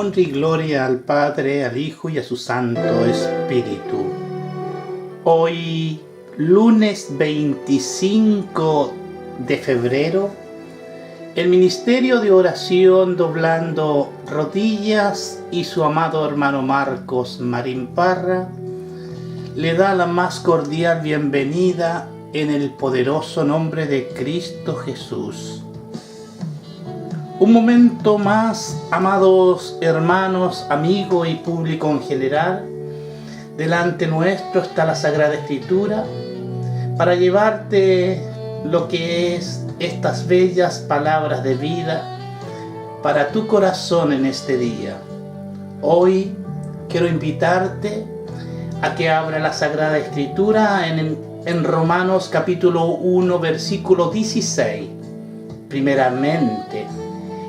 Honra y gloria al Padre, al Hijo y a su Santo Espíritu. Hoy, lunes 25 de febrero, el Ministerio de Oración Doblando Rodillas y su amado hermano Marcos Marín Parra le da la más cordial bienvenida en el poderoso nombre de Cristo Jesús. Un momento más, amados hermanos, amigos y público en general, delante nuestro está la Sagrada Escritura para llevarte lo que es estas bellas palabras de vida para tu corazón en este día. Hoy quiero invitarte a que abra la Sagrada Escritura en Romanos capítulo 1, versículo 16. Primeramente,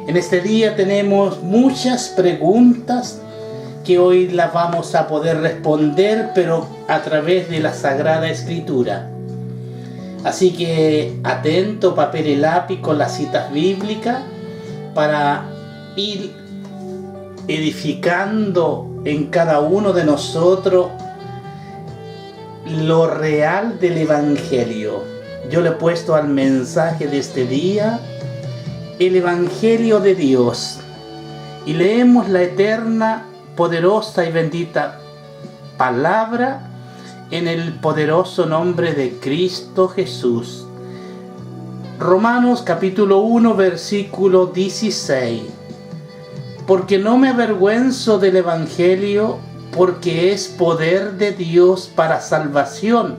en este día tenemos muchas preguntas que hoy las vamos a poder responder, pero a través de la Sagrada Escritura. Así que atento, papel y lápiz con las citas bíblicas para ir edificando en cada uno de nosotros lo real del Evangelio. Yo le he puesto al mensaje de este día el Evangelio de Dios, y leemos la eterna, poderosa y bendita palabra en el poderoso nombre de Cristo Jesús. Romanos capítulo 1, versículo 16. Porque no me avergüenzo del Evangelio, porque es poder de Dios para salvación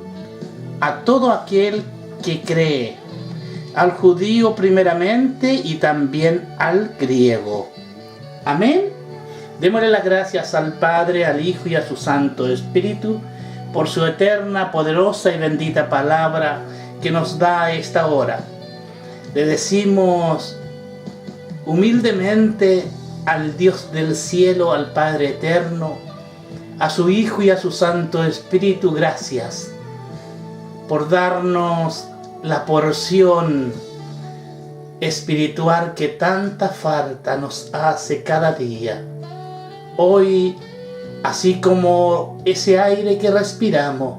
a todo aquel que cree, al judío primeramente y también al griego. Amén. Démosle las gracias al Padre, al Hijo y a su Santo Espíritu por su eterna, poderosa y bendita palabra que nos da a esta hora. Le decimos humildemente al Dios del cielo, al Padre eterno, a su Hijo y a su Santo Espíritu, gracias por darnos la porción espiritual que tanta falta nos hace cada día. Hoy, así como ese aire que respiramos,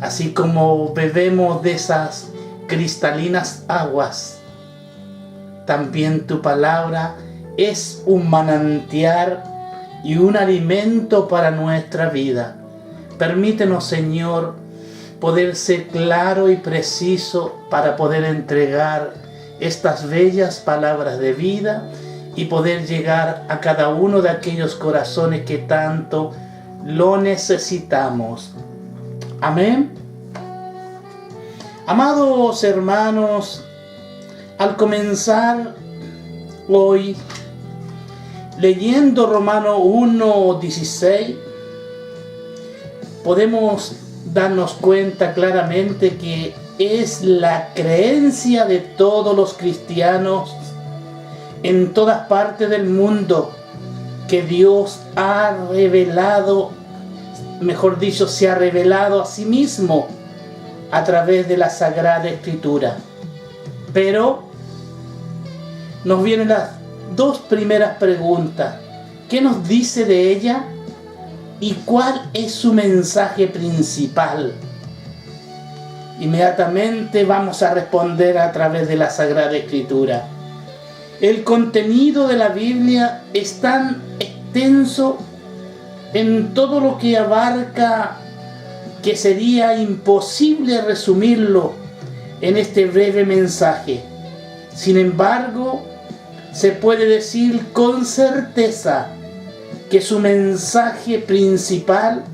así como bebemos de esas cristalinas aguas, también tu palabra es un manantial y un alimento para nuestra vida. Permítenos, Señor, poder ser claro y preciso para poder entregar estas bellas palabras de vida y poder llegar a cada uno de aquellos corazones que tanto lo necesitamos. Amén. Amados hermanos, al comenzar hoy leyendo Romanos 1:16, podemos darnos cuenta claramente que es la creencia de todos los cristianos en todas partes del mundo que Dios ha revelado, mejor dicho, se ha revelado a sí mismo a través de la Sagrada Escritura. Pero nos vienen las dos primeras preguntas. ¿Qué nos dice de ella? ¿Y cuál es su mensaje principal? Inmediatamente vamos a responder a través de la Sagrada Escritura. El contenido de la Biblia es tan extenso en todo lo que abarca que sería imposible resumirlo en este breve mensaje. Sin embargo, se puede decir con certeza que su mensaje principal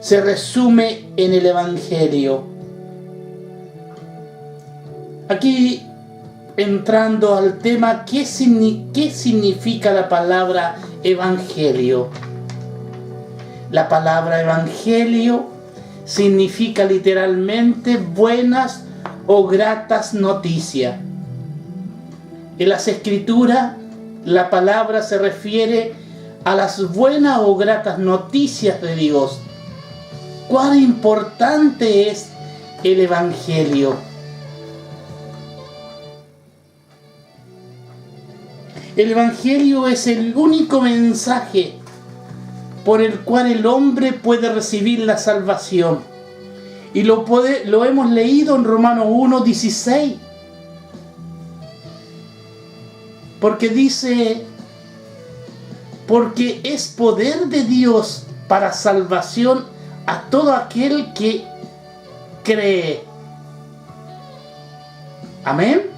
se resume en el Evangelio. Aquí, entrando al tema, ¿qué significa la palabra Evangelio? La palabra Evangelio significa literalmente buenas o gratas noticias. En las Escrituras, la palabra se refiere a las buenas o gratas noticias de Dios. ¿Cuán importante es el Evangelio? El Evangelio es el único mensaje por el cual el hombre puede recibir la salvación. Y lo hemos leído en Romanos 1:16. Porque dice, porque es poder de Dios para salvación a todo aquel que cree. Amén.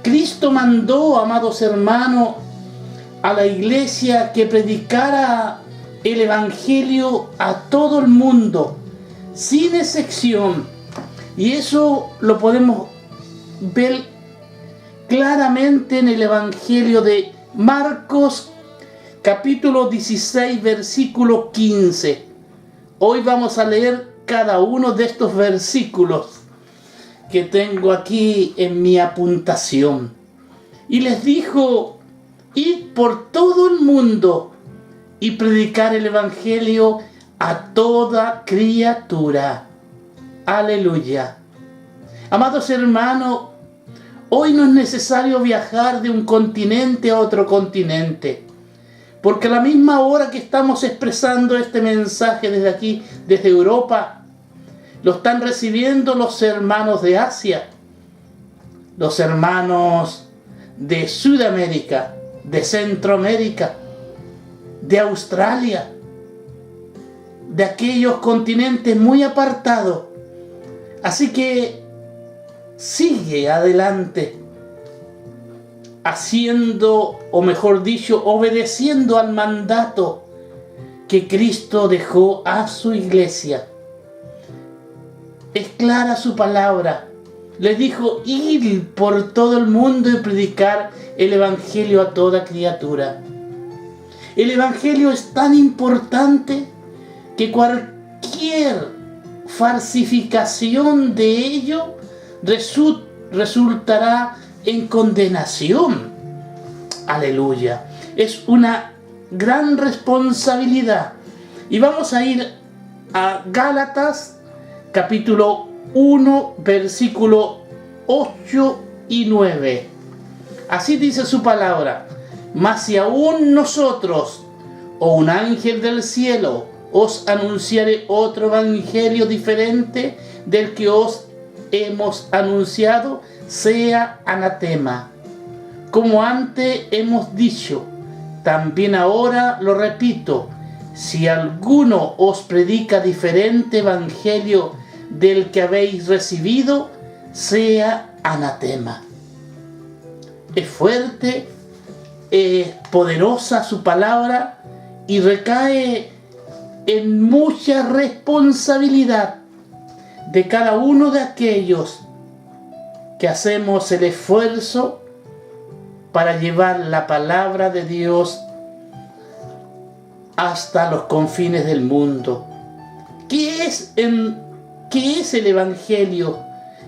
Cristo mandó, amados hermanos, a la iglesia que predicara el Evangelio a todo el mundo, sin excepción. Y eso lo podemos ver claramente en el Evangelio de Marcos, capítulo 16, versículo 15. Hoy vamos a leer cada uno de estos versículos que tengo aquí en mi apuntación. Y les dijo, id por todo el mundo y predicar el Evangelio a toda criatura. Aleluya. Amados hermanos, hoy no es necesario viajar de un continente a otro continente, porque a la misma hora que estamos expresando este mensaje desde aquí, desde Europa, lo están recibiendo los hermanos de Asia, los hermanos de Sudamérica, de Centroamérica, de Australia, de aquellos continentes muy apartados. Así que sigue adelante, haciendo, o mejor dicho, obedeciendo al mandato que Cristo dejó a su iglesia. Es clara su palabra. Le dijo, ir por todo el mundo y predicar el Evangelio a toda criatura. El Evangelio es tan importante que cualquier falsificación de ello resultará en condenación. Aleluya. Es una gran responsabilidad. Y vamos a ir a Gálatas, capítulo 1, versículo 8 y 9. Así dice su palabra. Mas si aún nosotros, o un ángel del cielo, os anunciare otro evangelio diferente del que os hemos anunciado, sea anatema. Como antes hemos dicho, también ahora lo repito, si alguno os predica diferente evangelio del que habéis recibido, sea anatema. Es fuerte, es poderosa su palabra y recae en mucha responsabilidad de cada uno de aquellos que hacemos el esfuerzo para llevar la palabra de Dios hasta los confines del mundo. ¿Qué es el Evangelio?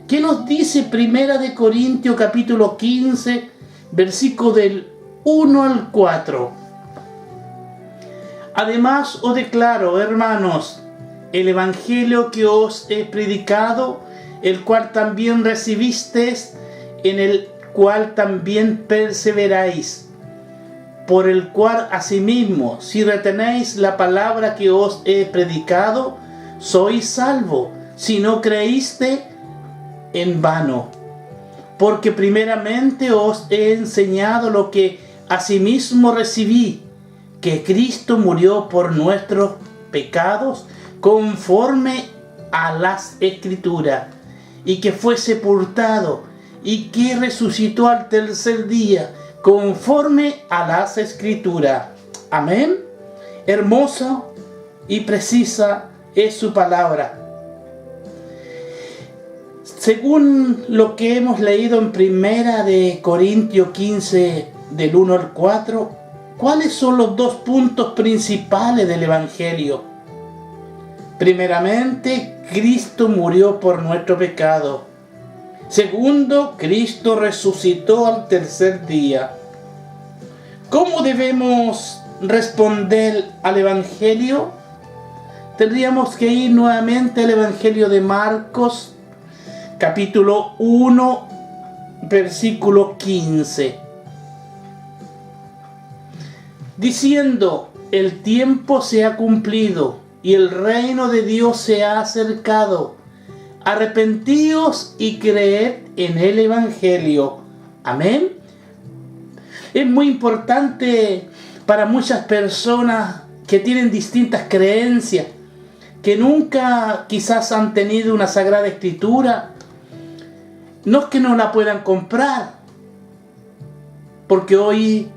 ¿Qué nos dice Primera de Corintios capítulo 15, versículo del 1 al 4? Además os declaro, hermanos, el Evangelio que os he predicado, el cual también recibisteis, en el cual también perseveráis, por el cual asimismo, si retenéis la palabra que os he predicado, sois salvo, si no creíste en vano. Porque primeramente os he enseñado lo que asimismo recibí, que Cristo murió por nuestros pecados conforme a las Escrituras, y que fue sepultado, y que resucitó al tercer día, conforme a las Escrituras. Amén. Hermosa y precisa es su palabra. Según lo que hemos leído en Primera de Corintios 15, del 1 al 4, ¿cuáles son los dos puntos principales del Evangelio? Primeramente, Cristo murió por nuestro pecado. Segundo, Cristo resucitó al tercer día. ¿Cómo debemos responder al Evangelio? Tendríamos que ir nuevamente al Evangelio de Marcos, capítulo 1, versículo 15. diciendo: el tiempo se ha cumplido y el reino de Dios se ha acercado. Arrepentíos y creed en el Evangelio. Amén. Es muy importante para muchas personas que tienen distintas creencias, que nunca quizás han tenido una Sagrada Escritura. No es que no la puedan comprar, porque hoy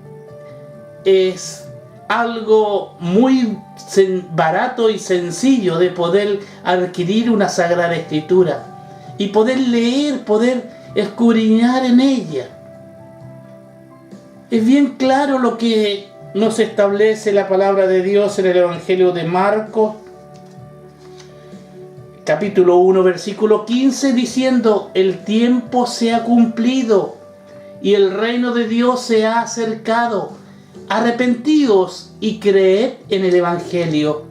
es algo muy barato y sencillo de poder adquirir una Sagrada Escritura y poder leer, poder escudriñar en ella. Es bien claro lo que nos establece la palabra de Dios en el Evangelio de Marcos, capítulo 1, versículo 15, diciendo: el tiempo se ha cumplido y el reino de Dios se ha acercado. Arrepentíos y creed en el Evangelio.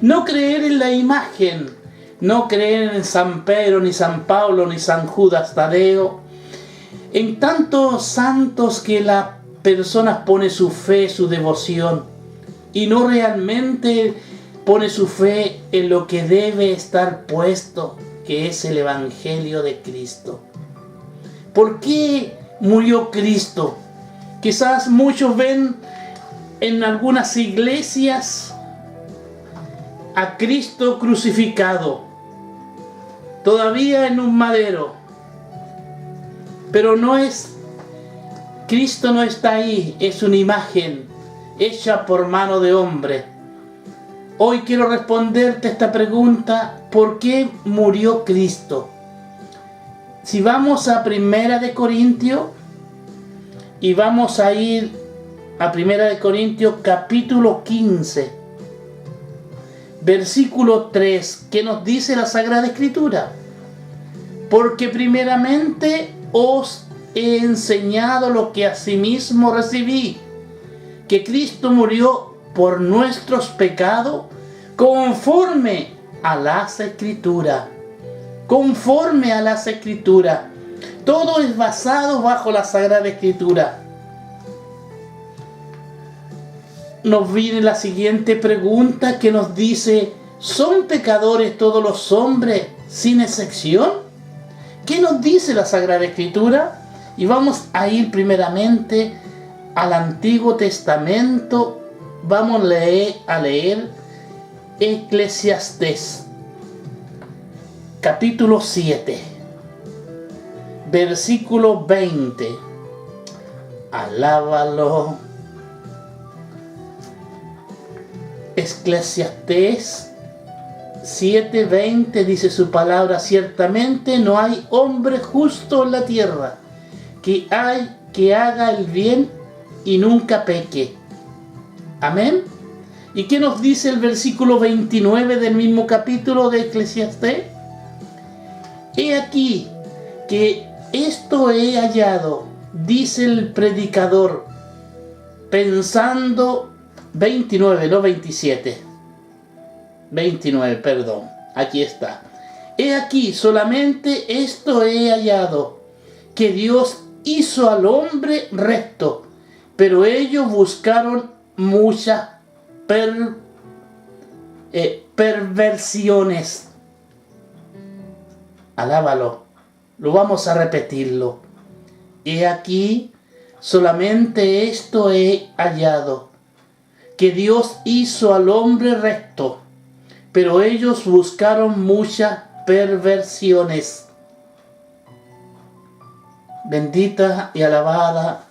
No creer en la imagen, no creer en San Pedro, ni San Pablo, ni San Judas Tadeo, en tantos santos que la persona pone su fe, su devoción, y no realmente pone su fe en lo que debe estar puesto, que es el Evangelio de Cristo. ¿Por qué murió Cristo? Quizás muchos ven en algunas iglesias a Cristo crucificado, todavía en un madero, pero Cristo no está ahí, es una imagen hecha por mano de hombre. Hoy quiero responderte esta pregunta: ¿por qué murió Cristo? Si vamos a 1 de Corintios, y vamos a ir a 1 de Corintios capítulo 15, versículo 3, ¿qué nos dice la Sagrada Escritura? Porque primeramente os he enseñado lo que asimismo recibí, que Cristo murió por nuestros pecados conforme a las Escrituras. Conforme a las Escrituras. Todo es basado bajo la Sagrada Escritura. Nos viene la siguiente pregunta que nos dice: ¿son pecadores todos los hombres sin excepción? ¿Qué nos dice la Sagrada Escritura? Y vamos a ir primeramente al Antiguo Testamento. Vamos a leer Eclesiastés, capítulo 7, versículo 20. Alábalo. Eclesiastés 7:20 dice su palabra: ciertamente no hay hombre justo en la tierra, que haga el bien y nunca peque. Amén. ¿Y qué nos dice el versículo 29 del mismo capítulo de Eclesiastés? He aquí que esto he hallado, dice el predicador, pensando 29, no 27. 29, perdón. Aquí está. He aquí, solamente esto he hallado, que Dios hizo al hombre recto, pero ellos buscaron muchas perversiones. Alábalo. Lo vamos a repetirlo. He aquí, solamente esto he hallado, que Dios hizo al hombre recto, pero ellos buscaron muchas perversiones. Bendita y alabada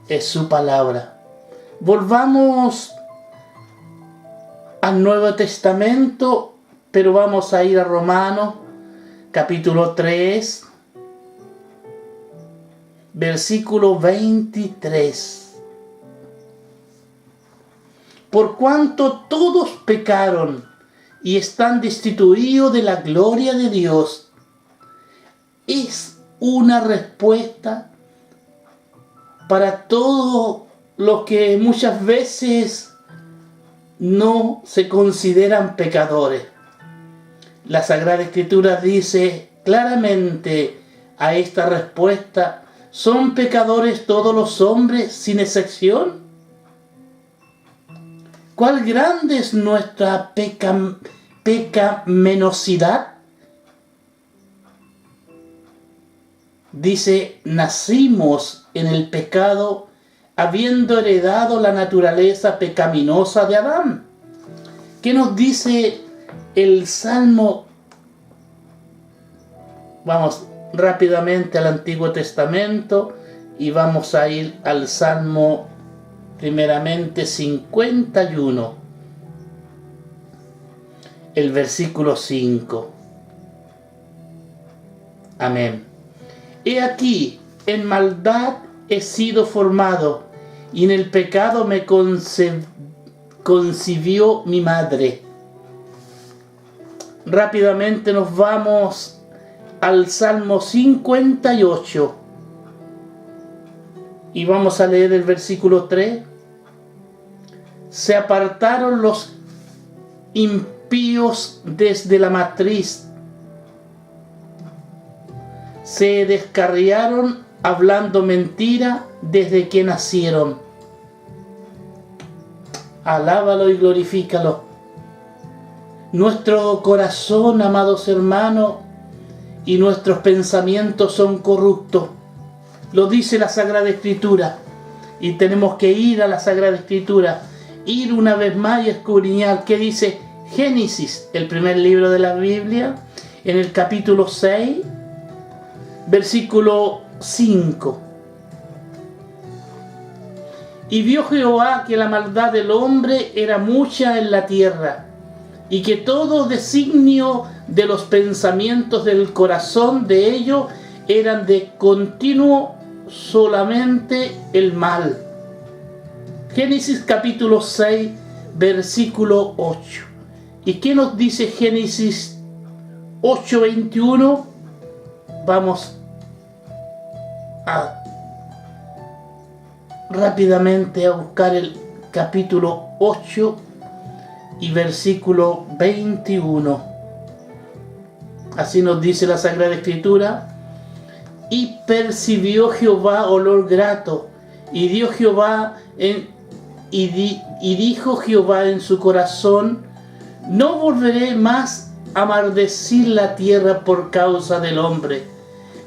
es su palabra. Volvamos al Nuevo Testamento, pero vamos a ir a Romanos, capítulo 3, versículo 23. Por cuanto todos pecaron y están destituidos de la gloria de Dios, es una respuesta para todos los que muchas veces no se consideran pecadores. La Sagrada Escritura dice claramente a esta respuesta: ¿son pecadores todos los hombres sin excepción? ¿Cuál grande es nuestra pecaminosidad? Dice, nacimos en el pecado habiendo heredado la naturaleza pecaminosa de Adán. ¿Qué nos dice el Salmo? Vamos rápidamente al Antiguo Testamento y vamos a ir al Salmo primeramente 51, el versículo 5. Amén. He aquí, en maldad he sido formado, y en el pecado me concibió mi madre. Rápidamente nos vamos al Salmo 58 y vamos a leer el versículo 3. Se apartaron los impíos desde la matriz, se descarriaron hablando mentira desde que nacieron. Alábalo y glorifícalo. Nuestro corazón, amados hermanos, y nuestros pensamientos son corruptos. Lo dice la Sagrada Escritura. Y tenemos que ir a la Sagrada Escritura, ir una vez más y escudriñar qué dice Génesis, el primer libro de la Biblia, en el capítulo 6, versículo 5. Y vio Jehová que la maldad del hombre era mucha en la tierra, y que todo designio de los pensamientos del corazón de ellos eran de continuo solamente el mal. Génesis capítulo 6, versículo 8. ¿Y qué nos dice Génesis 8:21? Vamos rápidamente a buscar el capítulo 8 y versículo 21. Así nos dice la Sagrada Escritura. Y percibió Jehová olor grato, y dio Jehová y dijo Jehová en su corazón: no volveré más a maldecir la tierra por causa del hombre,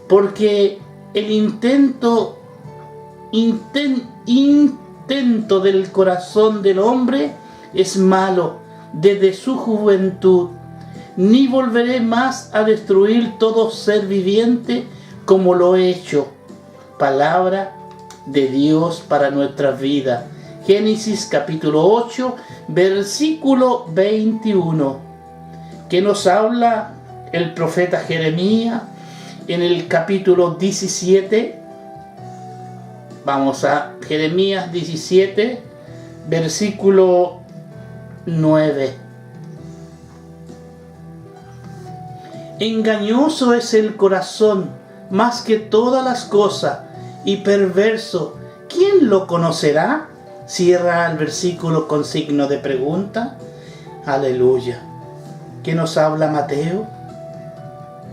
porque el intento del corazón del hombre es malo desde su juventud, ni volveré más a destruir todo ser viviente como lo he hecho. Palabra de Dios para nuestra vida. Génesis capítulo 8, versículo 21, que nos habla el profeta Jeremías en el capítulo 17. Vamos a Jeremías 17, versículo 9. Engañoso es el corazón más que todas las cosas, y perverso, ¿quién lo conocerá? Cierra el versículo con signo de pregunta. Aleluya. ¿Qué nos habla Mateo?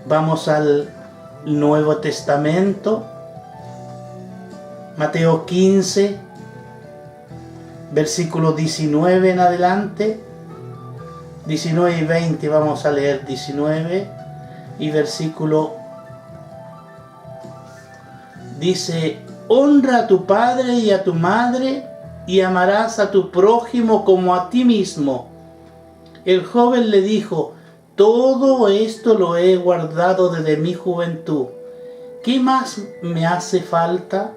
Vamos al Nuevo Testamento. Mateo 15, versículo 19 en adelante. 19 y 20, vamos a leer 19 y versículo. Dice: honra a tu padre y a tu madre, y amarás a tu prójimo como a ti mismo. El joven le dijo: todo esto lo he guardado desde mi juventud. ¿Qué más me hace falta?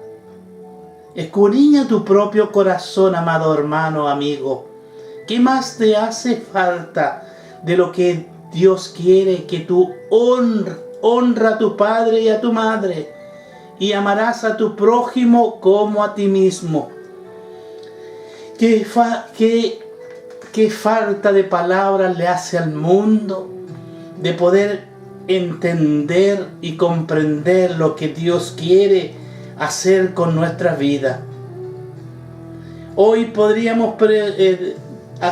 Escudriña tu propio corazón, amado hermano, amigo. ¿Qué más te hace falta de lo que Dios quiere? Que tú honra a tu padre y a tu madre, y amarás a tu prójimo como a ti mismo. ¿Qué falta de palabras le hace al mundo de poder entender y comprender lo que Dios quiere hacer con nuestra vida? Hoy podríamos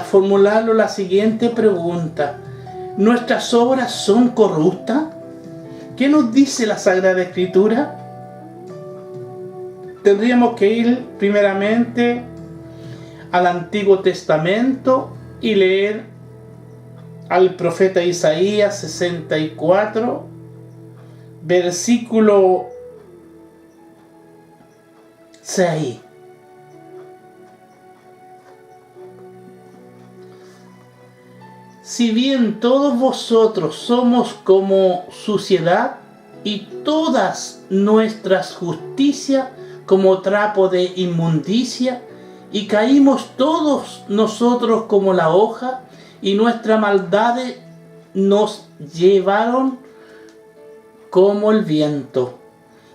formularlo la siguiente pregunta: ¿nuestras obras son corruptas? ¿Qué nos dice la Sagrada Escritura? Tendríamos que ir primeramente al Antiguo Testamento y leer al profeta Isaías 64, versículo 6. Si bien todos vosotros somos como suciedad, y todas nuestras justicias como trapo de inmundicia, y caímos todos nosotros como la hoja, y nuestras maldades nos llevaron como el viento.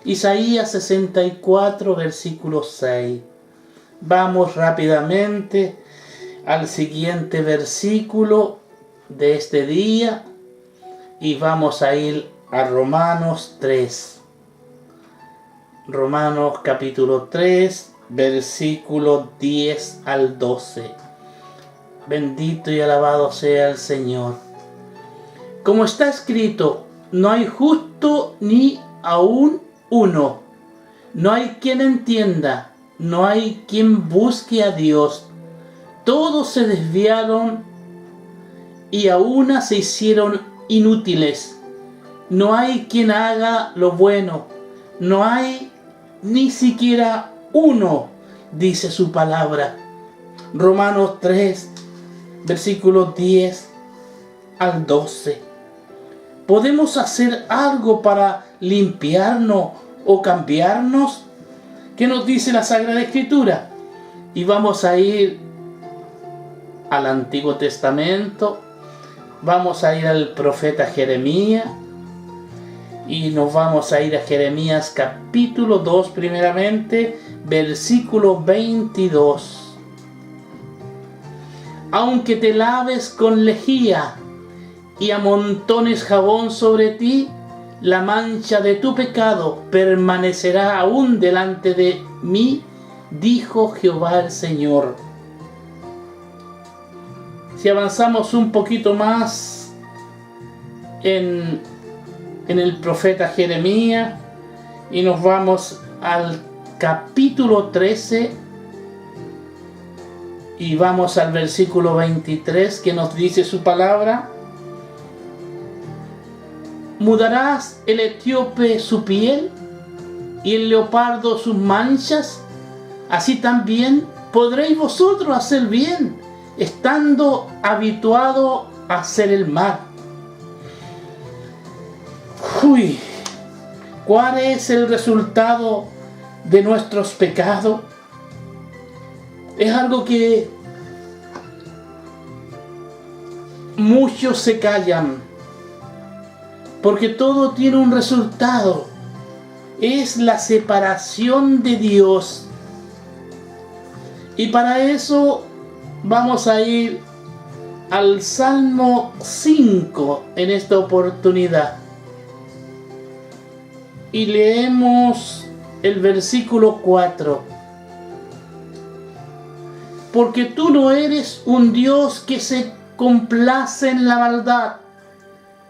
Isaías 64, versículo 6. Vamos rápidamente al siguiente versículo de este día y vamos a ir a Romanos 3. Romanos capítulo 3, versículo 10 al 12. Bendito y alabado sea el Señor. Como está escrito, no hay justo ni aún uno. No hay quien entienda, no hay quien busque a Dios. Todos se desviaron y a una se hicieron inútiles. No hay quien haga lo bueno, no hay ni siquiera uno, dice su palabra. Romanos 3, versículos 10 al 12. ¿Podemos hacer algo para limpiarnos o cambiarnos? ¿Qué nos dice la Sagrada Escritura? Y vamos a ir al Antiguo Testamento, vamos a ir al profeta Jeremías y nos vamos a ir a Jeremías capítulo 2 primeramente, versículo 22. Aunque te laves con lejía y amontones jabón sobre ti, la mancha de tu pecado permanecerá aún delante de mí, dijo Jehová el Señor. Si avanzamos un poquito más en el profeta Jeremías y nos vamos al capítulo 13 y vamos al versículo 23 que nos dice su palabra. ¿Mudarás el etíope su piel y el leopardo sus manchas? Así también podréis vosotros hacer bien, estando habituado a hacer el mal. ¿Cuál es el resultado de nuestros pecados? Es algo que muchos se callan, porque todo tiene un resultado. Es la separación de Dios. Y para eso vamos a ir al Salmo 5 en esta oportunidad. Y leemos el versículo 4. Porque tú no eres un Dios que se complace en la maldad.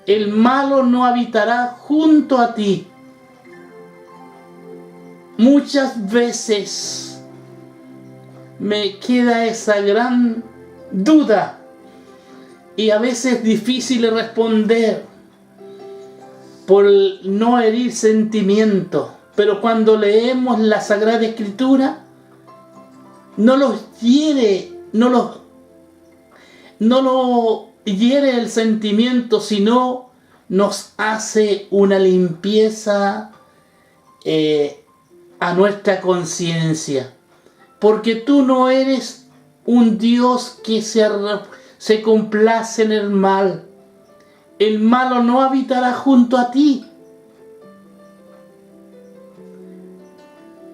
El malo no habitará junto a ti. Muchas veces me queda esa gran duda y a veces difícil de responder por no herir sentimientos, pero cuando leemos la Sagrada Escritura no lo hiere el sentimiento, sino nos hace una limpieza a nuestra conciencia. Porque tú no eres un Dios que se complace en el mal. El malo no habitará junto a ti.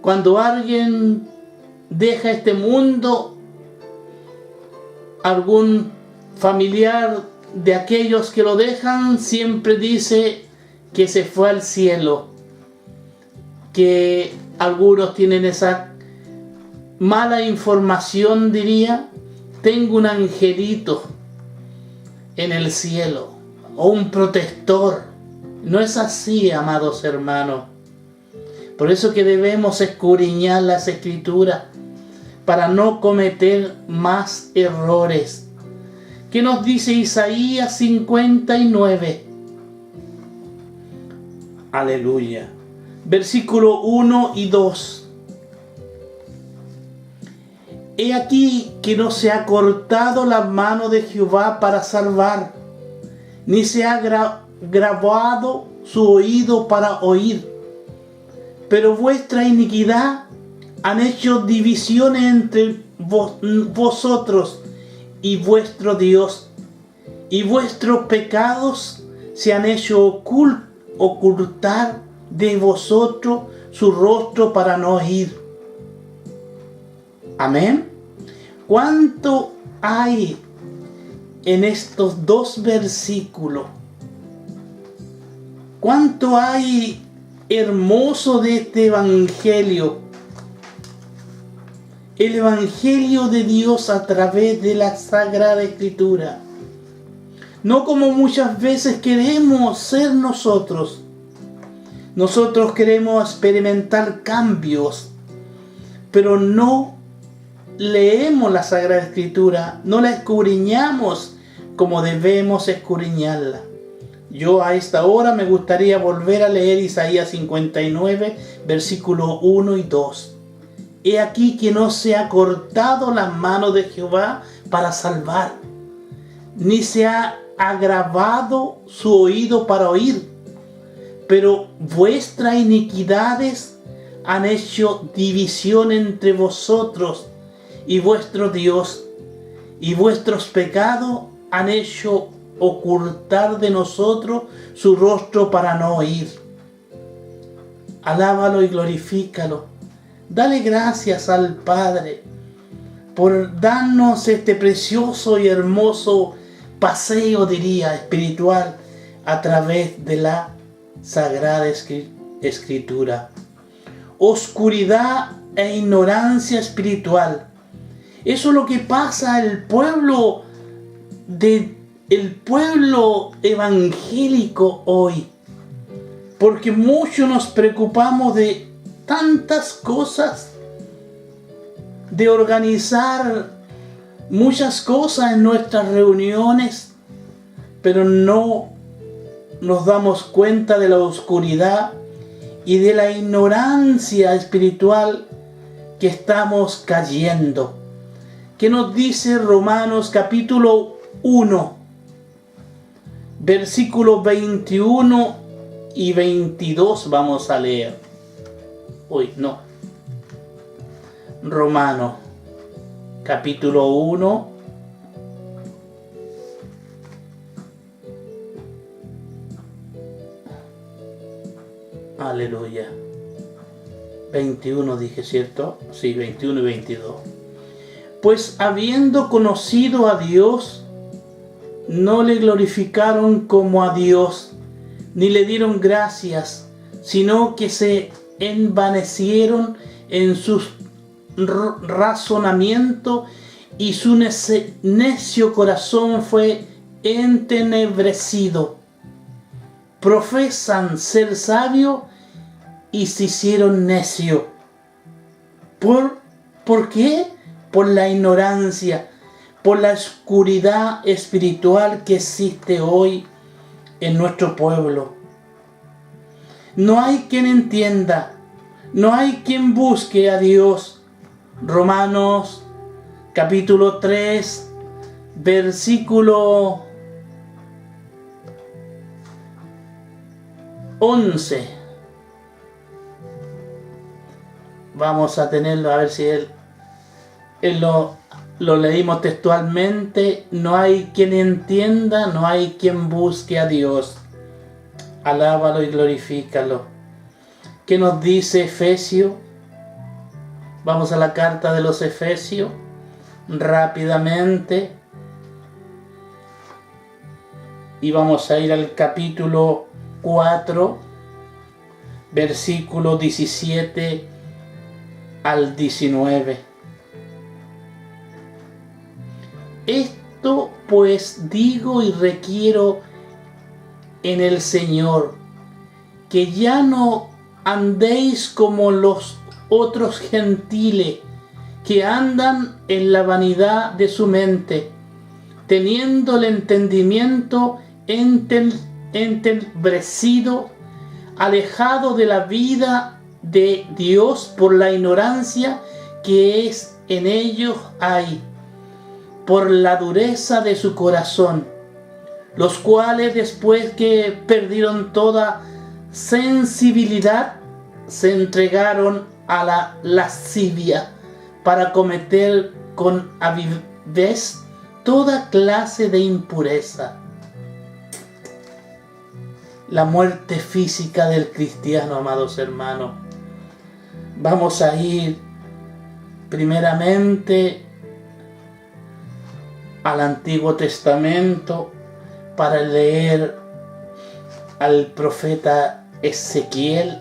Cuando alguien deja este mundo, algún familiar de aquellos que lo dejan siempre dice que se fue al cielo, que algunos tienen esa mala información, diría, tengo un angelito en el cielo o un protector. No es así, amados hermanos. Por eso que debemos escudriñar las Escrituras para no cometer más errores. ¿Qué nos dice Isaías 59? Aleluya. Versículo 1 y 2. He aquí que no se ha cortado la mano de Jehová para salvar, ni se ha grabado su oído para oír. Pero vuestra iniquidad han hecho divisiones entre vosotros y vuestro Dios, y vuestros pecados se han hecho ocultar de vosotros su rostro para no oír. Amén. ¿Cuánto hay en estos dos versículos? ¿Cuánto hay hermoso de este evangelio? El evangelio de Dios a través de la Sagrada Escritura. No como muchas veces queremos ser nosotros. Nosotros queremos experimentar cambios, pero no leemos la Sagrada Escritura, no la escudriñamos como debemos escudriñarla. Yo a esta hora me gustaría volver a leer Isaías 59, versículos 1 y 2. He aquí que no se ha cortado la mano de Jehová para salvar, ni se ha agravado su oído para oír, pero vuestras iniquidades han hecho división entre vosotros y vuestro Dios, y vuestros pecados han hecho ocultar de nosotros su rostro para no oír. Alábalo y glorifícalo. Dale gracias al Padre por darnos este precioso y hermoso paseo, diría, espiritual a través de la Sagrada Escritura. Oscuridad e ignorancia espiritual. Eso es lo que pasa al pueblo el pueblo evangélico hoy. Porque muchos nos preocupamos de tantas cosas, de organizar muchas cosas en nuestras reuniones, pero no nos damos cuenta de la oscuridad y de la ignorancia espiritual que estamos cayendo. ¿Qué nos dice Romanos capítulo 1, versículos 21 y 22? Vamos a leer. Romanos capítulo 1, aleluya, 21 dije, ¿cierto? Sí, 21 y 22. Pues habiendo conocido a Dios, no le glorificaron como a Dios, ni le dieron gracias, sino que se envanecieron en sus razonamientos, y su necio corazón fue entenebrecido. Profesan ser sabios y se hicieron necios. ¿Por qué? Por la ignorancia, por la oscuridad espiritual que existe hoy en nuestro pueblo. No hay quien entienda, no hay quien busque a Dios. Romanos capítulo 3, versículo 11. Vamos a tenerlo, a ver si él lo leímos textualmente. No hay quien entienda, no hay quien busque a Dios. Alábalo y glorifícalo. ¿Qué nos dice Efesios? Vamos a la carta de los Efesios rápidamente y vamos a ir al capítulo 4, versículo 17 al 19. Esto pues digo y requiero en el Señor, que ya no andéis como los otros gentiles que andan en la vanidad de su mente, teniendo el entendimiento entenebrecido, alejado de la vida de Dios por la ignorancia que es en ellos hay, por la dureza de su corazón, los cuales después que perdieron toda sensibilidad, se entregaron a la lascivia para cometer con avidez toda clase de impureza. La muerte física del cristiano, amados hermanos. Vamos a ir primeramente al Antiguo Testamento para leer al profeta Ezequiel,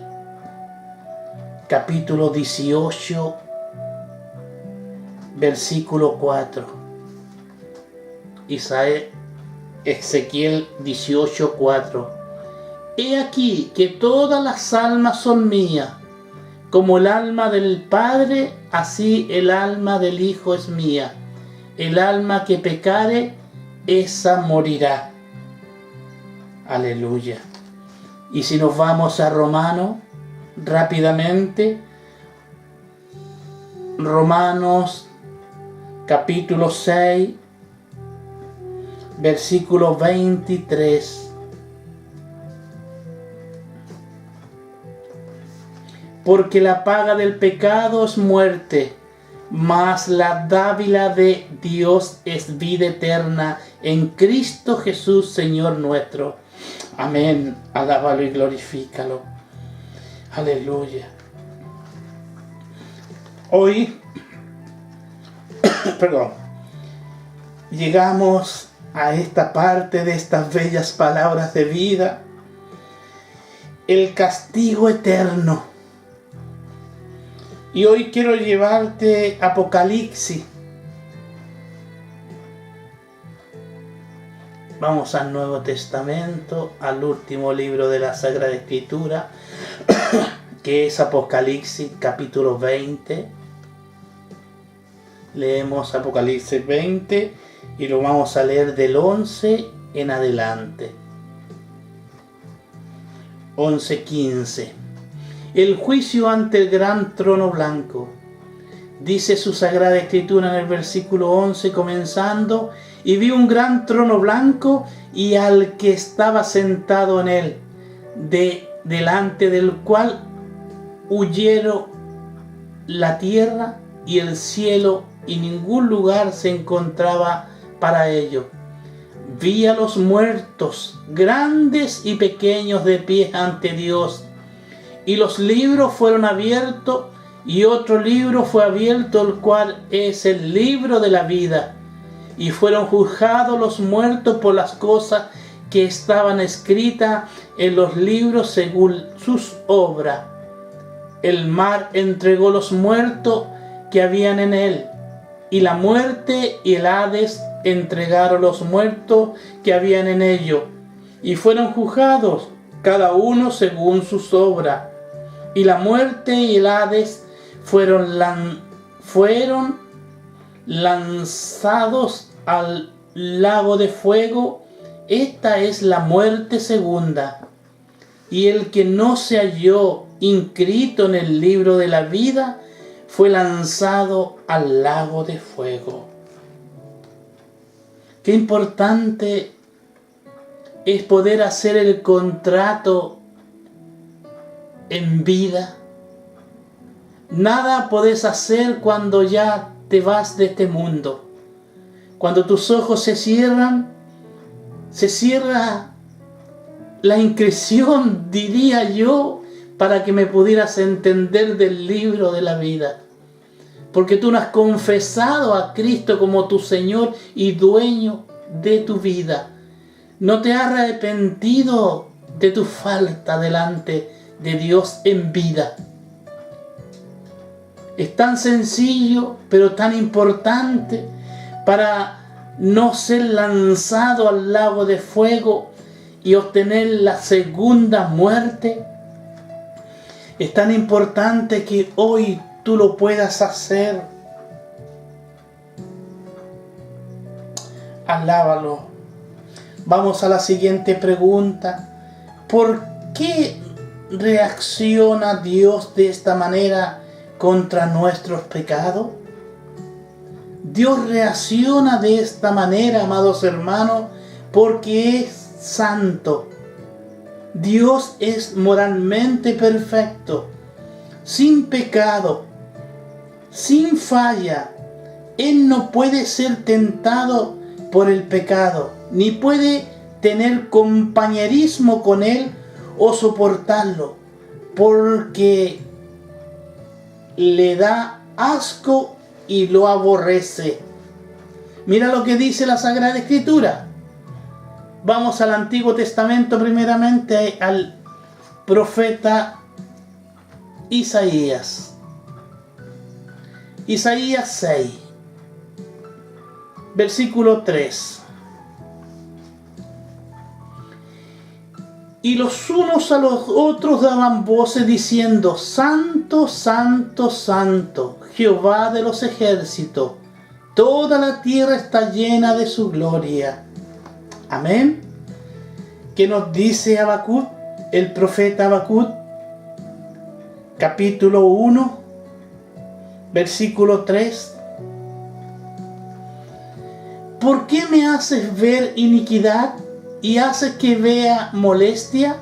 capítulo 18, versículo 4. Ezequiel 18, 4. He aquí que todas las almas son mías, como el alma del Padre, así el alma del Hijo es mía. El alma que pecare, esa morirá. Aleluya. Y si nos vamos a Romanos, rápidamente, Romanos capítulo 6, versículo 23. Porque la paga del pecado es muerte, mas la dádiva de Dios es vida eterna en Cristo Jesús, Señor nuestro. Amén. Alábalo y glorifícalo. Aleluya. Hoy, llegamos a esta parte de estas bellas palabras de vida. El castigo eterno. Y hoy quiero llevarte a Apocalipsis. Vamos al Nuevo Testamento, al último libro de la Sagrada Escritura, que es Apocalipsis capítulo 20. Leemos Apocalipsis 20 y lo vamos a leer del 11 en adelante. 11:15. El juicio ante el gran trono blanco. Dice su Sagrada Escritura en el versículo 11, comenzando: y vi un gran trono blanco y al que estaba sentado en él, delante del cual huyeron la tierra y el cielo, y ningún lugar se encontraba para ello. Vi a los muertos, grandes y pequeños, de pie ante Dios, y los libros fueron abiertos, y otro libro fue abierto, el cual es el libro de la vida. Y fueron juzgados los muertos por las cosas que estaban escritas en los libros según sus obras. El mar entregó los muertos que habían en él, y la muerte y el Hades entregaron los muertos que habían en ellos, y fueron juzgados cada uno según sus obras. Y la muerte y el Hades fueron lanzados al lago de fuego. Esta es la muerte segunda. Y el que no se halló inscrito en el libro de la vida fue lanzado al lago de fuego. Qué importante es poder hacer el contrato en vida. Nada podés hacer cuando ya te vas de este mundo. Cuando tus ojos se cierra la inscripción, diría yo, para que me pudieras entender del libro de la vida. Porque tú no has confesado a Cristo como tu Señor y dueño de tu vida. No te has arrepentido de tu falta delante de Dios en vida. Es tan sencillo, pero tan importante para no ser lanzado al lago de fuego y obtener la segunda muerte. Es tan importante que hoy tú lo puedas hacer. Alábalo. Vamos a la siguiente pregunta. ¿Por qué reacciona Dios de esta manera contra nuestros pecados? Dios reacciona de esta manera, amados hermanos, porque es santo. Dios es moralmente perfecto, sin pecado, sin falla. Él no puede ser tentado por el pecado, ni puede tener compañerismo con él o soportarlo, porque le da asco y lo aborrece. Mira lo que dice la Sagrada Escritura. Vamos al Antiguo Testamento primeramente, al profeta Isaías. Isaías 6, versículo 3. Y los unos a los otros daban voces diciendo: Santo, Santo, Santo, Jehová de los ejércitos, toda la tierra está llena de su gloria. Amén. ¿Qué nos dice Habacuc, el profeta Habacuc? Capítulo 1, versículo 3. ¿Por qué me haces ver iniquidad y haces que vea molestia?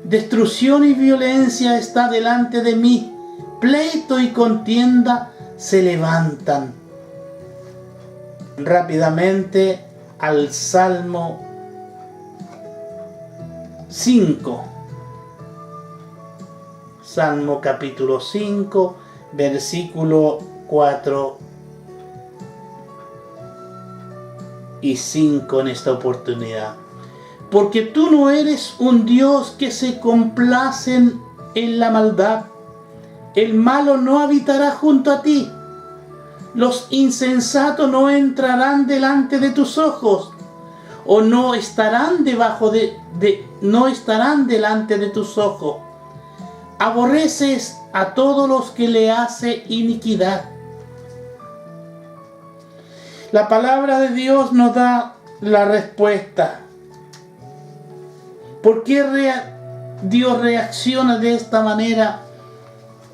Destrucción y violencia está delante de mí, pleito y contienda se levantan. Rápidamente al Salmo 5. Salmo capítulo 5, versículo 4 y 5 en esta oportunidad. Porque tú no eres un Dios que se complace en la maldad. El malo no habitará junto a ti. Los insensatos no entrarán delante de tus ojos, o no estarán no estarán delante de tus ojos. Aborreces a todos los que le hace iniquidad. La palabra de Dios nos da la respuesta. ¿Por qué Dios reacciona de esta manera?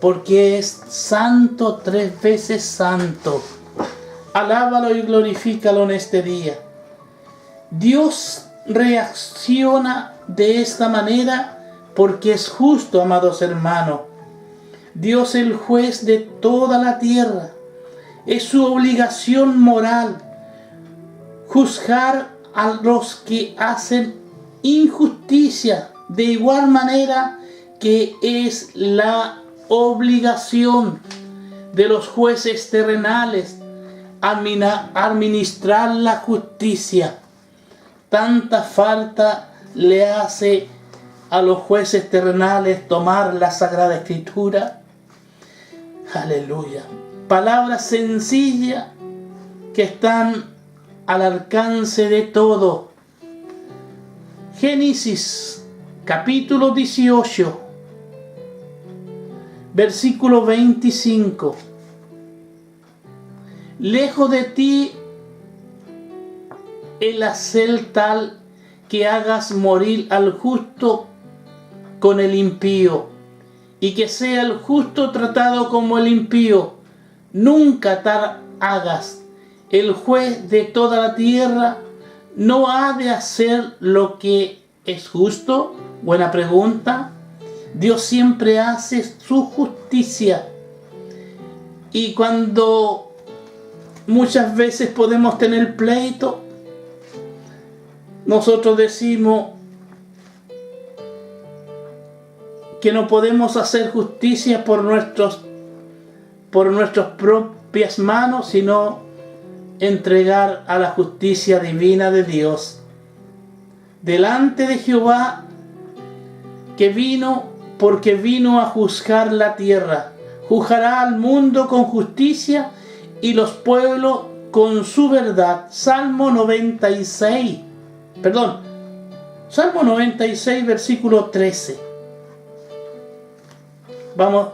Porque es santo, 3 veces santo. Alábalo y glorifícalo en este día. Dios reacciona de esta manera porque es justo, amados hermanos. Dios es el juez de toda la tierra. Es su obligación moral juzgar a los que hacen injusticia, de igual manera que es la obligación de los jueces terrenales administrar la justicia. Tanta falta le hace a los jueces terrenales tomar la Sagrada Escritura. Aleluya. Palabras sencillas que están al alcance de todo. Génesis capítulo 18, versículo 25. Lejos de ti el hacer tal que hagas morir al justo con el impío, y que sea el justo tratado como el impío. Nunca tal hagas. El juez de toda la tierra no ha de hacer lo que es justo. Buena pregunta. Dios siempre hace su justicia. Y cuando muchas veces podemos tener pleito, nosotros decimos que no podemos hacer justicia por nuestras propias manos, sino entregar a la justicia divina de Dios. Delante de Jehová, que vino porque vino a juzgar la tierra, juzgará al mundo con justicia y los pueblos con su verdad. Salmo 96, versículo 13. Vamos a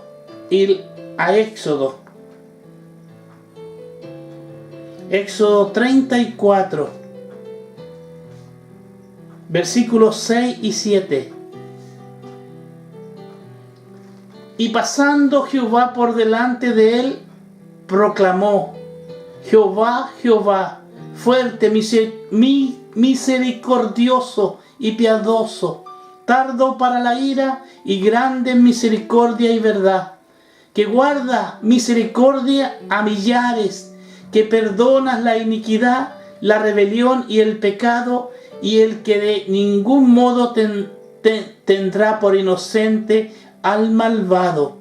ir a Éxodo. Éxodo 34, versículos 6 y 7. Y pasando Jehová por delante de él, proclamó: Jehová, Jehová, fuerte, misericordioso y piadoso, tardo para la ira y grande en misericordia y verdad, que guarda misericordia a millares, que perdonas la iniquidad, la rebelión y el pecado, y el que de ningún modo tendrá por inocente al malvado,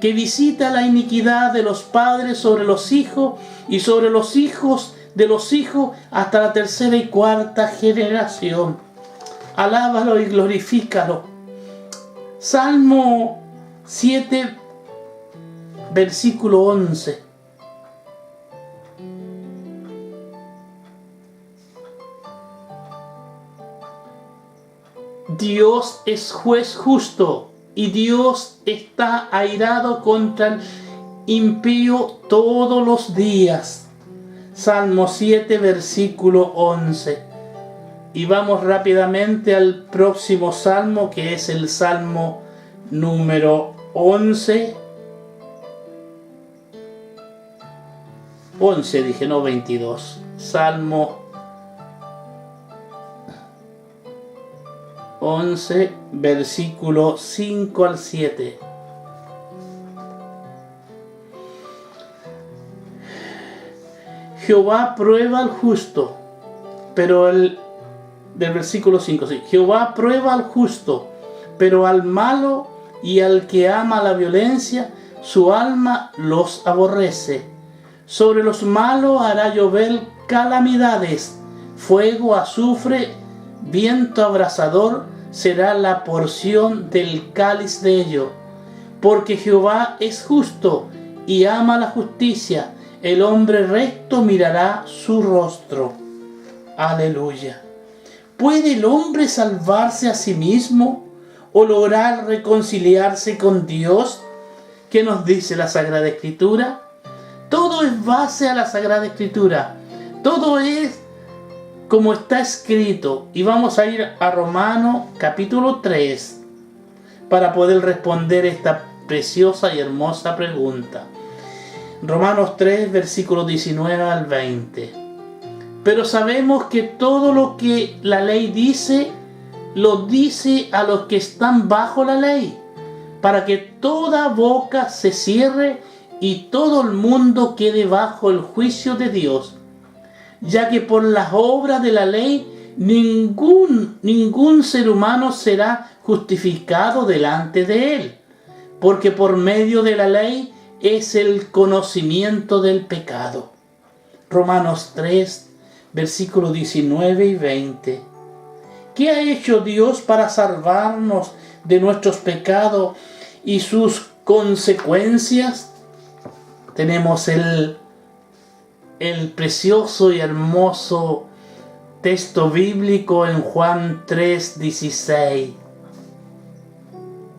que visita la iniquidad de los padres sobre los hijos y sobre los hijos de los hijos hasta la tercera y cuarta generación. Alábalo y glorifícalo. Salmo 7, versículo 11. Dios es juez justo y Dios está airado contra el impío todos los días. Salmo 7, versículo 11. Y vamos rápidamente al próximo salmo, que es el salmo número 11. 11 dije, no 22. Salmo 11, versículo 5 al 7. Jehová prueba al justo, pero del versículo 5, sí. Jehová prueba al justo, pero al malo y al que ama la violencia, su alma los aborrece. Sobre los malos hará llover calamidades, fuego, azufre, viento abrasador será la porción del cáliz de ellos. Porque Jehová es justo y ama la justicia, el hombre recto mirará su rostro. Aleluya. ¿Puede el hombre salvarse a sí mismo o lograr reconciliarse con Dios? ¿Qué nos dice la Sagrada Escritura? Todo es base a la Sagrada Escritura. Todo es como está escrito. Y vamos a ir a Romanos capítulo 3 para poder responder esta preciosa y hermosa pregunta. Romanos 3, versículos 19 al 20. Pero sabemos que todo lo que la ley dice, lo dice a los que están bajo la ley, para que toda boca se cierre y todo el mundo quede bajo el juicio de Dios, ya que por las obras de la ley ningún ser humano será justificado delante de él, porque por medio de la ley es el conocimiento del pecado. Romanos 3, versículos 19 y 20. ¿Qué ha hecho Dios para salvarnos de nuestros pecados y sus consecuencias? Tenemos el precioso y hermoso texto bíblico en Juan 3, 16.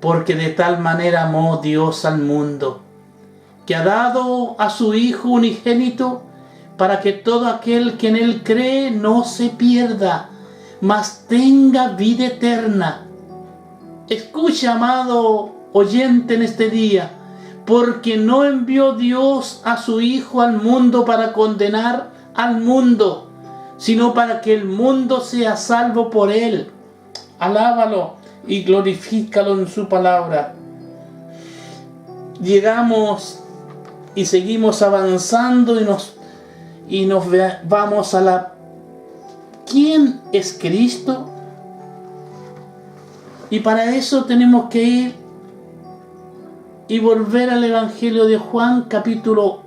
Porque de tal manera amó Dios al mundo, que ha dado a su Hijo unigénito, para que todo aquel que en él cree no se pierda, mas tenga vida eterna. Escucha, amado oyente, en este día, porque no envió Dios a su Hijo al mundo para condenar al mundo, sino para que el mundo sea salvo por él. Alábalo y glorifícalo en su palabra. Llegamos y seguimos avanzando y nos vamos a la... ¿Quién es Cristo? Y para eso tenemos que ir y volver al Evangelio de Juan, capítulo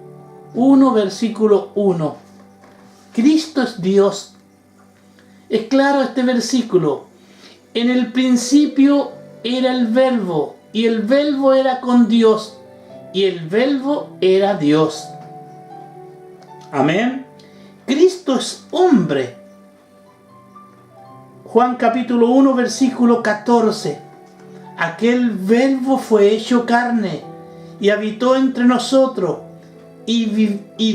1, versículo 1. Cristo es Dios. Es claro este versículo. En el principio era el Verbo, y el Verbo era con Dios, y el Verbo era Dios. Amén. Cristo es hombre. Juan capítulo 1, versículo 14. Aquel Verbo fue hecho carne y habitó entre nosotros, y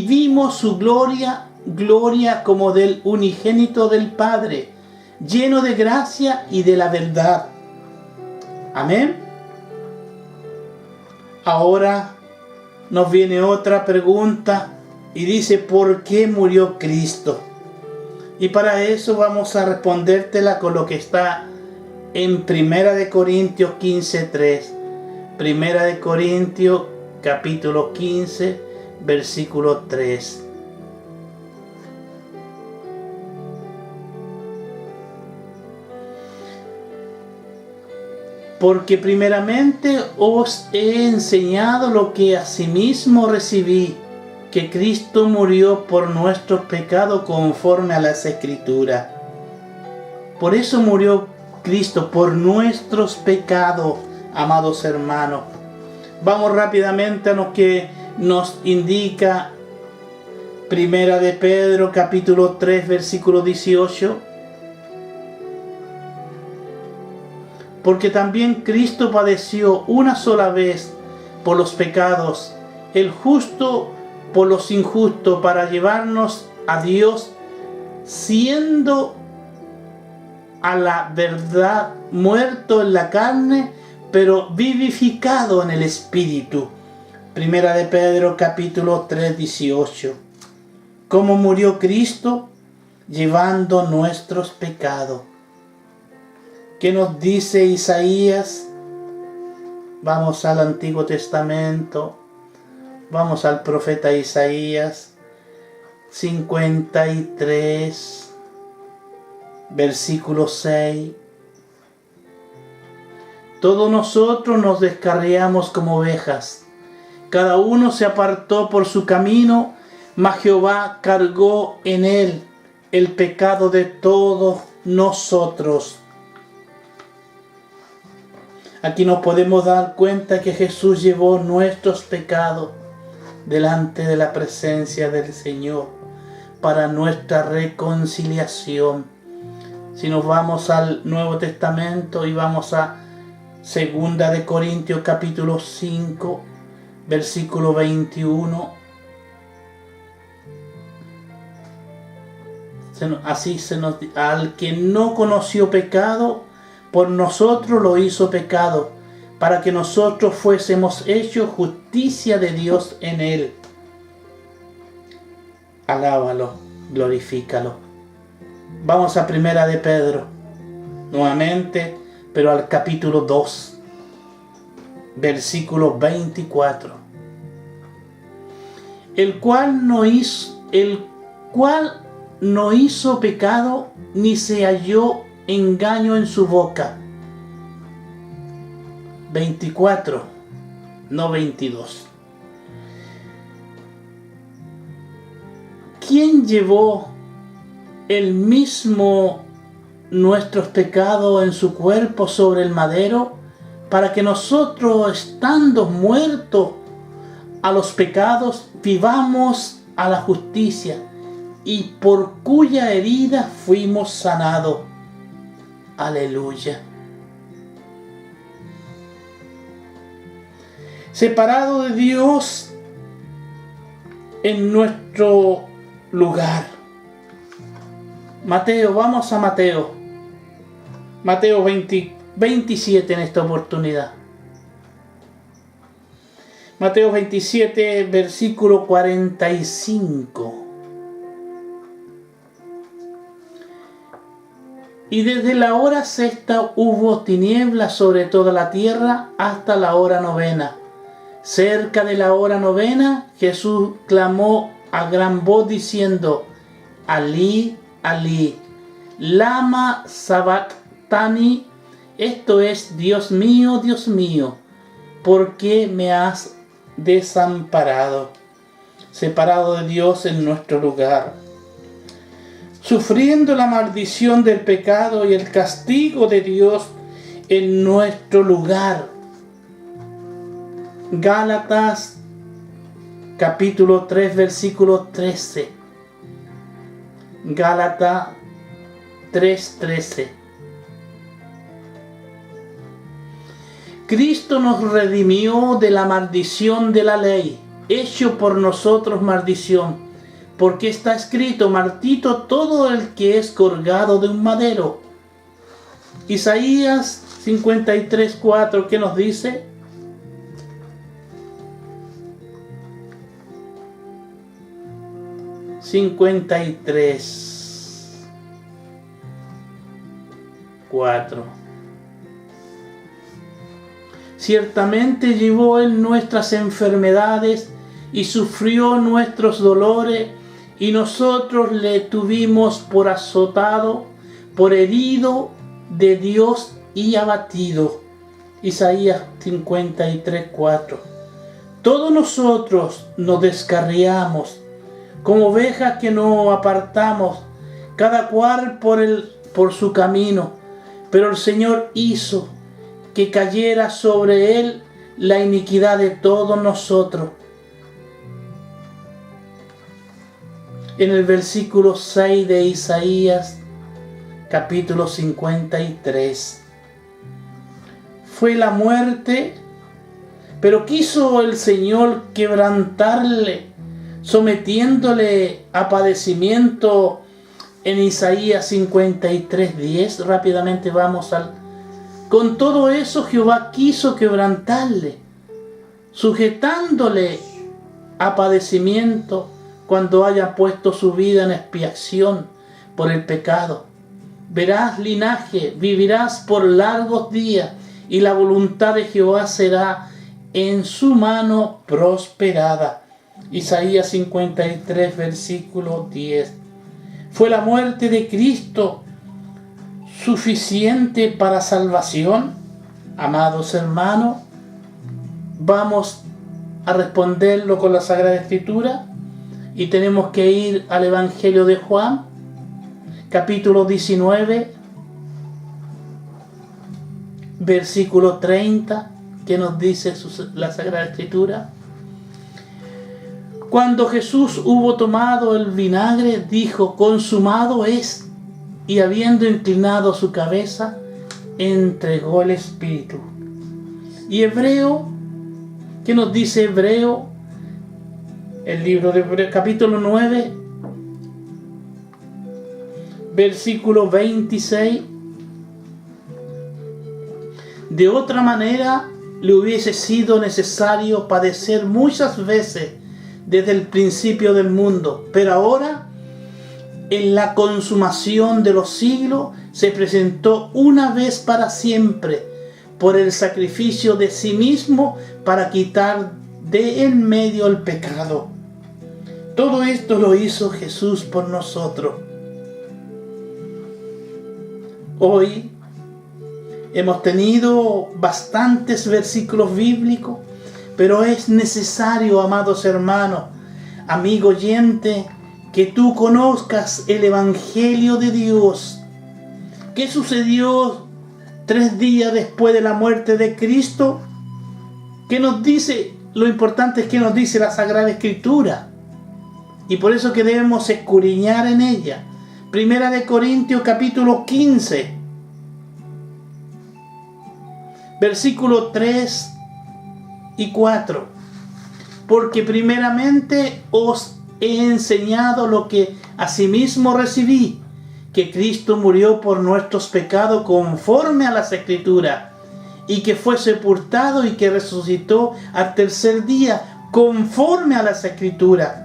vimos su gloria, gloria como del unigénito del Padre, lleno de gracia y de la verdad. Amén. Ahora nos viene otra pregunta y dice: ¿por qué murió Cristo? Y para eso vamos a respondértela con lo que está en 1 Corintios 15:3. 1 Corintios capítulo 15, versículo 3. Porque primeramente os he enseñado lo que asimismo recibí, que Cristo murió por nuestros pecados conforme a las Escrituras. Por eso murió Cristo, por nuestros pecados, amados hermanos. Vamos rápidamente a lo que nos indica 1 de Pedro capítulo 3 versículo 18. Porque también Cristo padeció una sola vez por los pecados, el justo por los injustos, para llevarnos a Dios, siendo a la verdad muerto en la carne, pero vivificado en el Espíritu. 1 de Pedro capítulo 3, 18. ¿Cómo murió Cristo? Llevando nuestros pecados. ¿Qué nos dice Isaías? Vamos al Antiguo Testamento. Vamos al profeta Isaías 53, versículo 6. Todos nosotros nos descarriamos como ovejas. Cada uno se apartó por su camino, mas Jehová cargó en él el pecado de todos nosotros. Aquí nos podemos dar cuenta que Jesús llevó nuestros pecados delante de la presencia del Señor para nuestra reconciliación. Si nos vamos al Nuevo Testamento y vamos a 2 de Corintios capítulo 5, versículo 21. Así se nos dice: al que no conoció pecado, por nosotros lo hizo pecado, para que nosotros fuésemos hechos justicia de Dios en él. Alábalo, glorifícalo. Vamos a 1 de Pedro, nuevamente, pero al capítulo 2, versículo 24. El cual no hizo pecado, ni se halló engaño en su boca. 24, no 22. ¿Quién llevó el mismo nuestros pecados en su cuerpo sobre el madero, para que nosotros, estando muertos a los pecados, vivamos a la justicia, y por cuya herida fuimos sanados? Aleluya. Separado de Dios en nuestro lugar. Mateo, vamos a Mateo. Mateo 27 en esta oportunidad. Mateo 27, versículo 45. Y desde la hora sexta hubo tinieblas sobre toda la tierra hasta la hora novena. Cerca de la hora novena, Jesús clamó a gran voz diciendo: Alí, Alí, lama sabactani. Esto es: Dios mío, ¿por qué me has desamparado? Separado de Dios en nuestro lugar, sufriendo la maldición del pecado y el castigo de Dios en nuestro lugar. Gálatas capítulo 3 versículo 13. Gálatas 3:13. Cristo nos redimió de la maldición de la ley, hecho por nosotros maldición, porque está escrito: maldito todo el que es colgado de un madero. Isaías 53:4, ¿qué nos dice? Ciertamente llevó él nuestras enfermedades y sufrió nuestros dolores, y nosotros le tuvimos por azotado, por herido de Dios y abatido. Isaías 53:4. Todos nosotros nos descarriamos, como ovejas que nos apartamos, cada cual por su camino, pero el Señor hizo que cayera sobre él la iniquidad de todos nosotros. En el versículo 6 de Isaías, capítulo 53. Fue la muerte, pero quiso el Señor quebrantarle, sometiéndole a padecimiento. En Isaías 53:10, rápidamente vamos al... Con todo eso Jehová quiso quebrantarle, sujetándole a padecimiento cuando haya puesto su vida en expiación por el pecado. Verás linaje, vivirás por largos días, y la voluntad de Jehová será en su mano prosperada. Isaías 53, versículo 10. ¿Fue la muerte de Cristo suficiente para salvación? Amados hermanos, vamos a responderlo con la Sagrada Escritura, y tenemos que ir al Evangelio de Juan, capítulo 19, versículo 30, que nos dice la Sagrada Escritura. Cuando Jesús hubo tomado el vinagre, dijo: consumado es, y habiendo inclinado su cabeza, entregó el Espíritu. Y Hebreo, ¿qué nos dice Hebreo? El libro de Hebreo, capítulo 9, versículo 26. De otra manera, le hubiese sido necesario padecer muchas veces desde el principio del mundo, pero ahora, en la consumación de los siglos, se presentó una vez para siempre por el sacrificio de sí mismo para quitar de en medio el pecado. Todo esto lo hizo Jesús por nosotros. Hoy hemos tenido bastantes versículos bíblicos, pero es necesario, amados hermanos, amigo oyente, que tú conozcas el Evangelio de Dios. ¿Qué sucedió 3 días después de la muerte de Cristo? ¿Qué nos dice? Lo importante es que nos dice la Sagrada Escritura, y por eso que debemos escudriñar en ella. Primera de Corintios capítulo 15, versículos 3 y 4. Porque primeramente os he enseñado lo que asimismo recibí, que Cristo murió por nuestros pecados conforme a las Escrituras, y que fue sepultado y que resucitó al tercer día conforme a las Escrituras.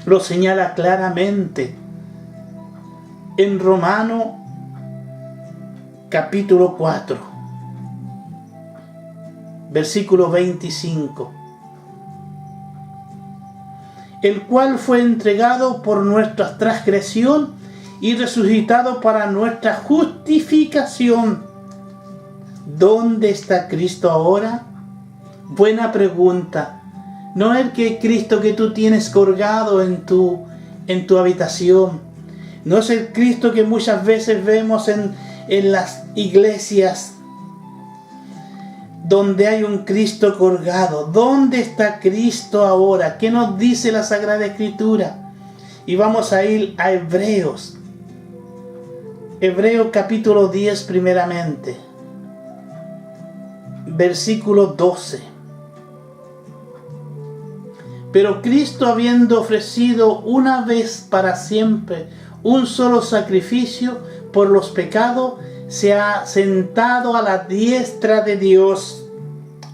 Lo señala claramente en Romanos capítulo 4, versículo 25. El cual fue entregado por nuestra transgresión y resucitado para nuestra justificación. ¿Dónde está Cristo ahora? Buena pregunta. No es el Cristo que tú tienes colgado en tu habitación. No es el Cristo que muchas veces vemos en las iglesias, donde hay un Cristo colgado. ¿Dónde está Cristo ahora? ¿Qué nos dice la Sagrada Escritura? Y vamos a ir a Hebreos. Hebreos capítulo 10 primeramente, versículo 12. Pero Cristo, habiendo ofrecido una vez para siempre un solo sacrificio por los pecados, se ha sentado a la diestra de Dios.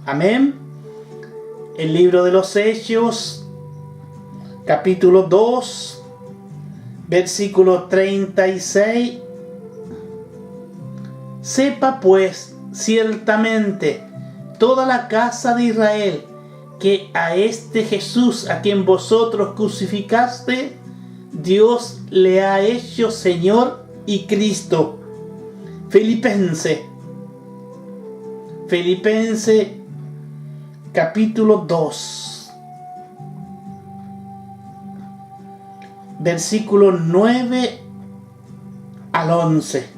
Amén. El libro de los Hechos, capítulo 2, versículo 36. Sepa pues ciertamente toda la casa de Israel que a este Jesús, a quien vosotros crucificaste, Dios le ha hecho Señor y Cristo. Filipenses capítulo 2, versículo 9 al 11.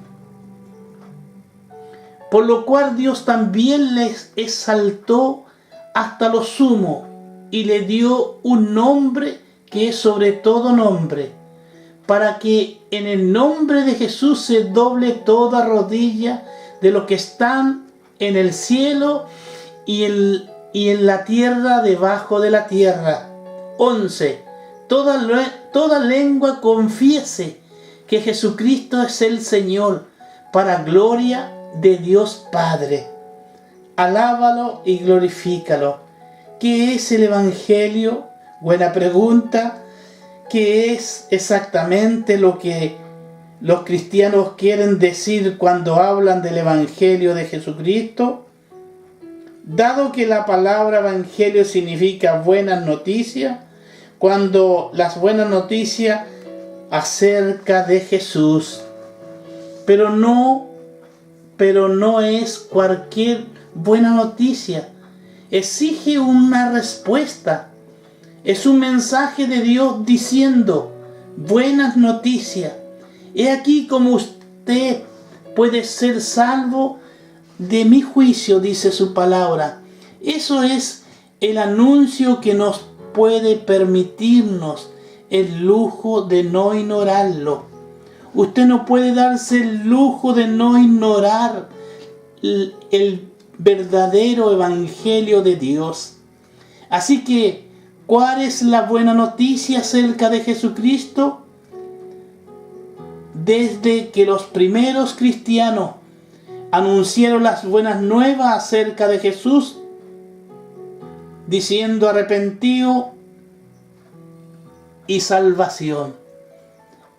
Por lo cual Dios también les exaltó hasta lo sumo y le dio un nombre que es sobre todo nombre, para que en el nombre de Jesús se doble toda rodilla de los que están en el cielo y en la tierra, debajo de la tierra. 11. Toda lengua confiese que Jesucristo es el Señor, para gloria de Dios Padre. Alábalo y glorifícalo. ¿Qué es el Evangelio? Buena pregunta. ¿Qué es exactamente lo que los cristianos quieren decir cuando hablan del Evangelio de Jesucristo? Dado que la palabra Evangelio significa buenas noticias, cuando las buenas noticias acerca de Jesús, pero no es cualquier buena noticia. Exige una respuesta. Es un mensaje de Dios diciendo: buenas noticias. He aquí como usted puede ser salvo de mi juicio, dice su palabra. Eso es el anuncio que nos puede permitirnos el lujo de no ignorarlo. Usted no puede darse el lujo de no ignorar el verdadero Evangelio de Dios. Así que, ¿cuál es la buena noticia acerca de Jesucristo? Desde que los primeros cristianos anunciaron las buenas nuevas acerca de Jesús, diciendo arrepentido y salvación.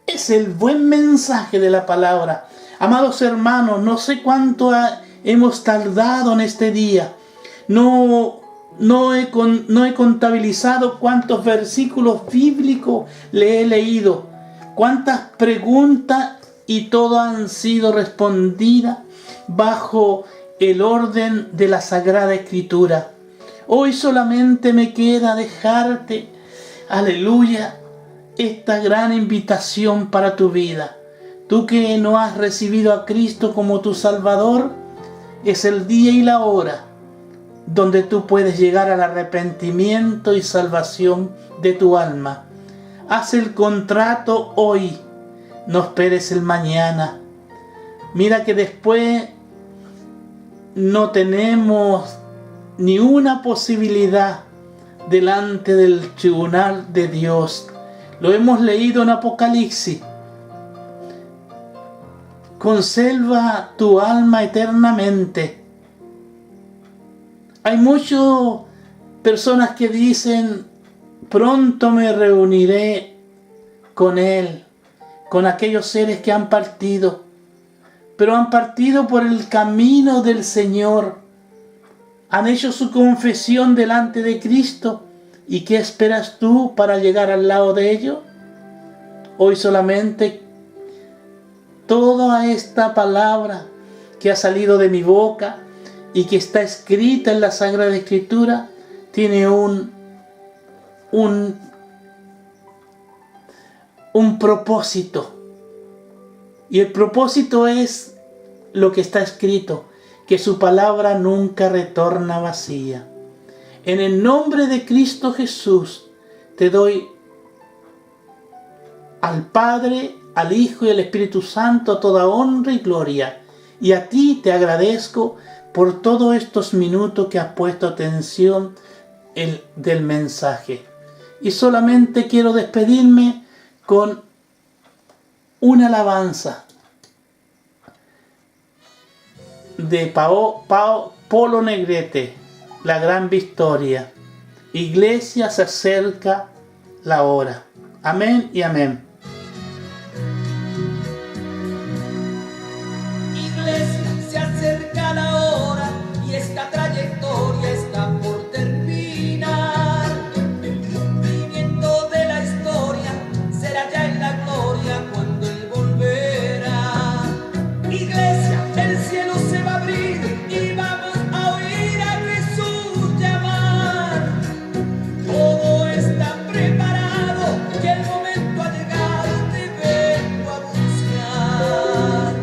Es el buen mensaje de la palabra. Amados hermanos, no sé cuánto hemos tardado en este día. No he contabilizado cuántos versículos bíblicos le he leído, cuántas preguntas, y todas han sido respondidas bajo el orden de la Sagrada Escritura. Hoy solamente me queda dejarte, aleluya, esta gran invitación para tu vida. Tú que no has recibido a Cristo como tu Salvador, es el día y la hora donde tú puedes llegar al arrepentimiento y salvación de tu alma. Haz el contrato hoy, no esperes el mañana. Mira que después no tenemos ni una posibilidad delante del tribunal de Dios. Lo hemos leído en Apocalipsis. Conserva tu alma eternamente. Hay muchas personas que dicen: pronto me reuniré con Él, con aquellos seres que han partido, pero han partido por el camino del Señor. Han hecho su confesión delante de Cristo. ¿Y qué esperas tú para llegar al lado de ellos? Hoy solamente toda esta palabra que ha salido de mi boca y que está escrita en la Sagrada Escritura tiene un propósito. Y el propósito es lo que está escrito, que su palabra nunca retorna vacía. En el nombre de Cristo Jesús te doy al Padre, al Hijo y al Espíritu Santo toda honra y gloria. Y a ti te agradezco por todos estos minutos que has puesto atención del mensaje. Y solamente quiero despedirme con una alabanza de Polo Negrete, La Gran Victoria. Iglesia, se acerca la hora. Amén y amén. Iglesia, se acerca la hora y esta trayectoria está por terminar. El cumplimiento de la historia será ya en la gloria cuando Él volverá. Iglesia, el cielo se va a abrir y vamos a oír a Jesús llamar. Todo está preparado y el momento ha llegado, te vengo a buscar.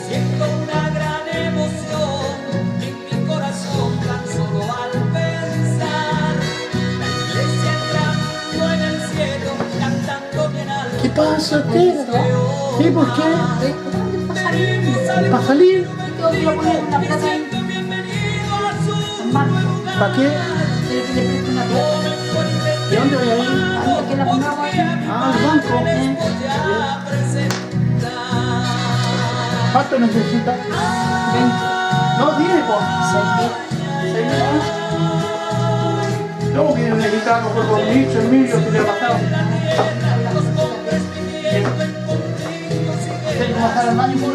Siento una gran emoción en mi corazón tan solo al pensar. La iglesia entrando en el cielo, cantando bien alto. ¿Qué pasa, tía? ¿Sí? ¿Por qué? ¿Para salir? Yo voy a poner una plata ahí. Bienvenido a su Marco. ¿Para qué? Le presto una plata. ¿Y dónde voy a ir? Ahí, que la pongamos ahí. Ah, al banco. ¿Cuánto necesita? 20. No, 10, pues. 6.000. No, que necesitaba por 2.000, 6.000, yo quería bajar. ¿Tengo que bajar al baño, por?